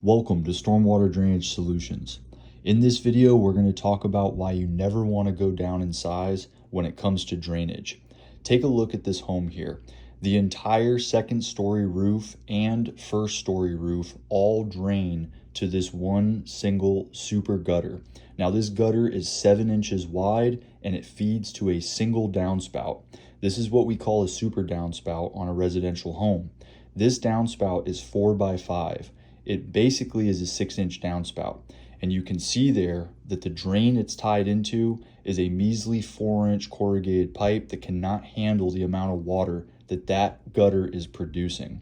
Welcome to Stormwater Drainage Solutions. In this video, we're going to talk about why you never want to go down in size when it comes to drainage. Take a look at this home here. The entire second story roof and first story roof all drain to this one single super gutter. Now this gutter is 7 inches wide and it feeds to a single downspout. This is what we call a super downspout on a residential home. This downspout is 4x5. It basically is a 6-inch downspout. And you can see there that the drain it's tied into is a measly 4-inch corrugated pipe that cannot handle the amount of water that gutter is producing.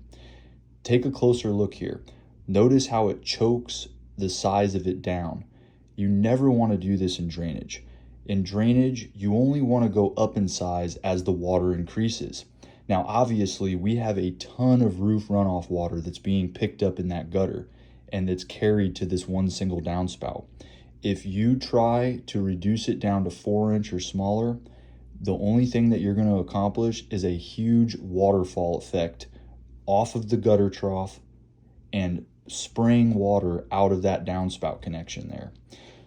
Take a closer look here. Notice how it chokes the size of it down. You never want to do this in drainage. In drainage, you only want to go up in size as the water increases. Now, obviously, we have a ton of roof runoff water that's being picked up in that gutter and that's carried to this one single downspout. If you try to reduce it down to 4-inch or smaller, the only thing that you're going to accomplish is a huge waterfall effect off of the gutter trough and spraying water out of that downspout connection there.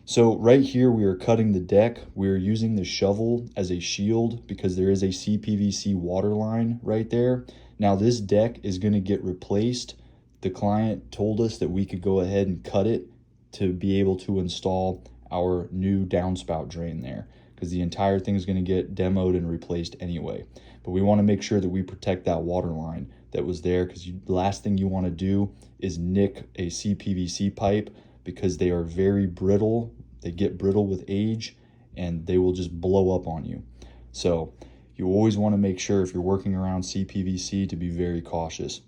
So right here, we are cutting the deck. We are using the shovel as a shield because there is a CPVC water line right there. Now this deck is going to get replaced. The client told us that we could go ahead and cut it to be able to install our new downspout drain there because the entire thing is going to get demoed and replaced anyway. But we want to make sure that we protect that water line that was there because the last thing you want to do is nick a CPVC pipe because they are very brittle. They get brittle with age and they will just blow up on you. So you always want to make sure if you're working around CPVC to be very cautious.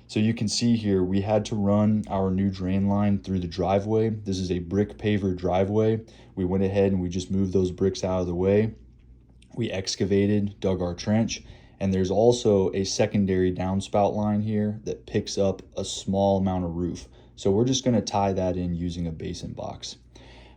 So you can see here, we had to run our new drain line through the driveway. This is a brick paver driveway. We went ahead and we just moved those bricks out of the way. We excavated, dug our trench, and there's also a secondary downspout line here that picks up a small amount of roof. So we're just going to tie that in using a basin box.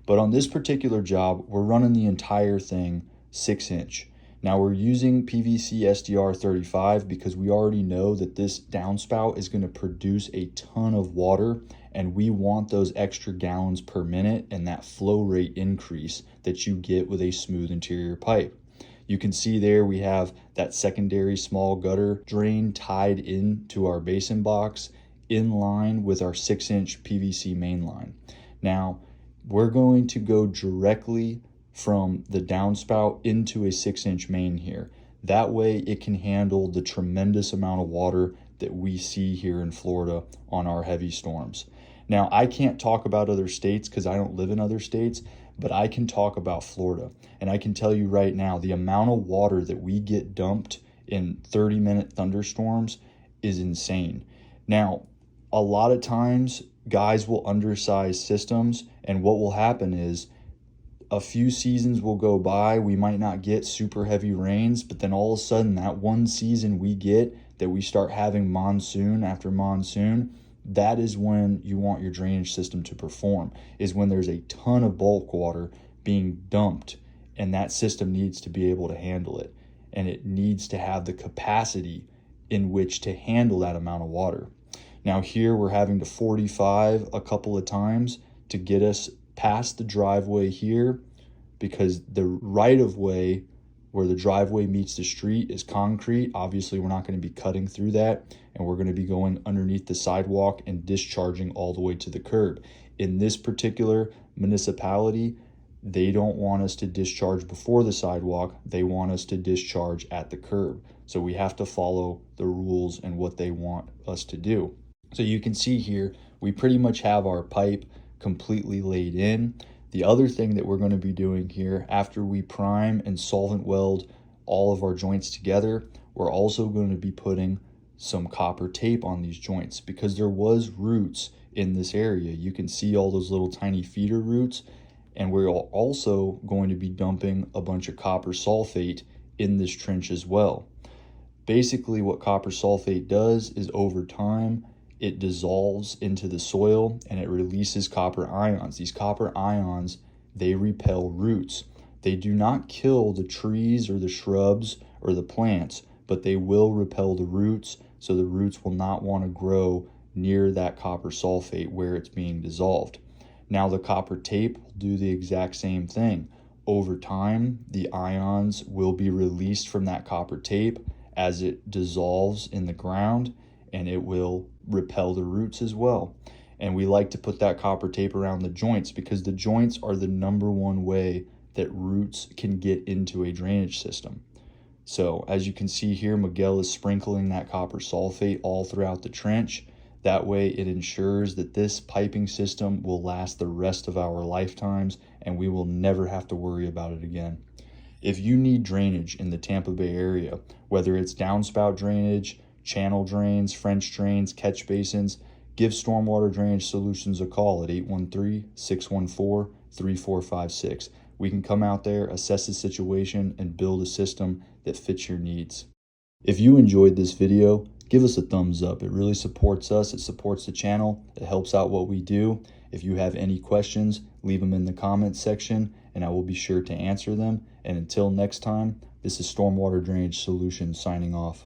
But on this particular job, we're running the entire thing 6-inch. Now we're using PVC SDR 35 because we already know that this downspout is going to produce a ton of water and we want those extra gallons per minute and that flow rate increase that you get with a smooth interior pipe. You can see there we have that secondary small gutter drain tied into our basin box in line with our 6-inch PVC main line. Now, we're going to go directly from the downspout into a 6-inch main here. That way it can handle the tremendous amount of water that we see here in Florida on our heavy storms. Now, I can't talk about other states because I don't live in other states, but I can talk about Florida. And I can tell you right now, the amount of water that we get dumped in 30-minute thunderstorms is insane. Now, a lot of times guys will undersize systems, and what will happen is a few seasons will go by, we might not get super heavy rains, but then all of a sudden that one season we get that we start having monsoon after monsoon, that is when you want your drainage system to perform, is when there's a ton of bulk water being dumped and that system needs to be able to handle it, and it needs to have the capacity in which to handle that amount of water. Now here we're having to 45 a couple of times to get us past the driveway here because the right of way where the driveway meets the street is concrete. Obviously, we're not going to be cutting through that, and we're going to be going underneath the sidewalk and discharging all the way to the curb. In this particular municipality, they don't want us to discharge before the sidewalk. They want us to discharge at the curb. So we have to follow the rules and what they want us to do. So you can see here, we pretty much have our pipe completely laid in. The other thing that we're going to be doing here, after we prime and solvent weld all of our joints together, we're also going to be putting some copper tape on these joints because there was roots in this area. You can see all those little tiny feeder roots, and we're also going to be dumping a bunch of copper sulfate in this trench as well. Basically, what copper sulfate does is over time, it dissolves into the soil and it releases copper ions. These copper ions, they repel roots. They do not kill the trees or the shrubs or the plants, but they will repel the roots, so the roots will not want to grow near that copper sulfate where it's being dissolved. Now the copper tape will do the exact same thing. Over time, the ions will be released from that copper tape as it dissolves in the ground, and it will repel the roots as well. And we like to put that copper tape around the joints because the joints are the number one way that roots can get into a drainage system. So as you can see here, Miguel is sprinkling that copper sulfate all throughout the trench. That way it ensures that this piping system will last the rest of our lifetimes and we will never have to worry about it again. If you need drainage in the Tampa Bay area, whether it's downspout drainage, channel drains, French drains, catch basins, give Stormwater Drainage Solutions a call at 813-614-3456. We can come out there, assess the situation, and build a system that fits your needs. If you enjoyed this video, give us a thumbs up. It really supports us. It supports the channel. It helps out what we do. If you have any questions, leave them in the comments section and I will be sure to answer them. And until next time, this is Stormwater Drainage Solutions signing off.